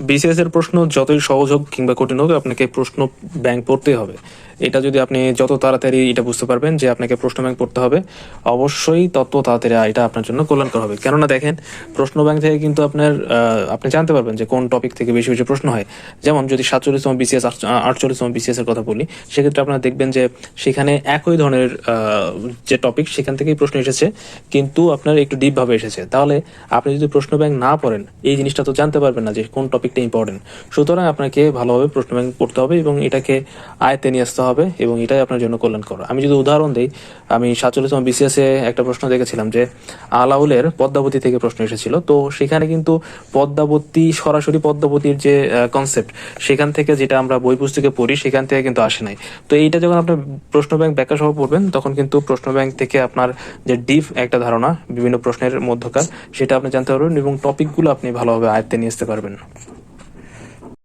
BCS এর প্রশ্ন যতই সহজ হোক কিংবা কঠিন হোক, আপনাকে প্রশ্ন ব্যাংক পড়তেই হবে। এটা যদি আপনি যত তাড়াতাড়ি এটা বুঝতে পারবেন যে আপনাকে প্রশ্ন ব্যাংক পড়তে হবে, অবশ্যই তত তাড়াতাড়ি এটা আপনার জন্য কল্যাণকর হবে। কেননা দেখেন, প্রশ্ন ব্যাংক থেকে কিন্তু আপনি জানতে পারবেন যে কোন টপিক থেকে বেশি বেশি প্রশ্ন হয়। যেমন যদি 47তম বিসিএস 48তম বিসিএস এর কথা বলি, সেক্ষেত্রে আপনারা দেখবেন যে সেখানে একই ধরনের যে টপিক সেখান থেকেই প্রশ্ন এসেছে, কিন্তু আপনার একটু ডিপ ভাবে এসেছে। তাহলে আপনি যদি প্রশ্ন ব্যাংক না পড়েন, এই জিনিসটা তো জানতে পারবেন না যে কোন টপিকটা ইম্পর্টেন্ট। সুতরাং আপনাকে ভালোভাবে প্রশ্ন ব্যাংক পড়তে হবে এবং এটাকে আয়ত্তে নিয়ে আসতে হবে, এবং এটাই আপনার জন্য কল্যাণকর। আমি যদি উদাহরণ দিই, আমি 47তম বিসিএস এ একটা প্রশ্ন দেখেছিলাম যে আলাউলের পদ্মাবতী থেকে প্রশ্ন এসেছিল। তো সেখানে কিন্তু সরাসরি পদ্মাবতীর যে কনসেপ্ট, সেখান থেকে যেটা আমরা বই পুস্তকে পড়ি সেখান থেকে কিন্তু আসে নাই। তো এইটা যখন আপনার প্রশ্ন ব্যাংক ব্যাখ্যা সহ পড়বেন, তখন কিন্তু প্রশ্ন ব্যাংক থেকে আপনার যে ডিপ একটা ধারণা বিভিন্ন প্রশ্নের মধ্যকার, সেটা আপনি জানতে পারবেন এবং টপিকগুলো আপনি ভালোভাবে আয়ত্তে নিয়ে আসতে পারবেন।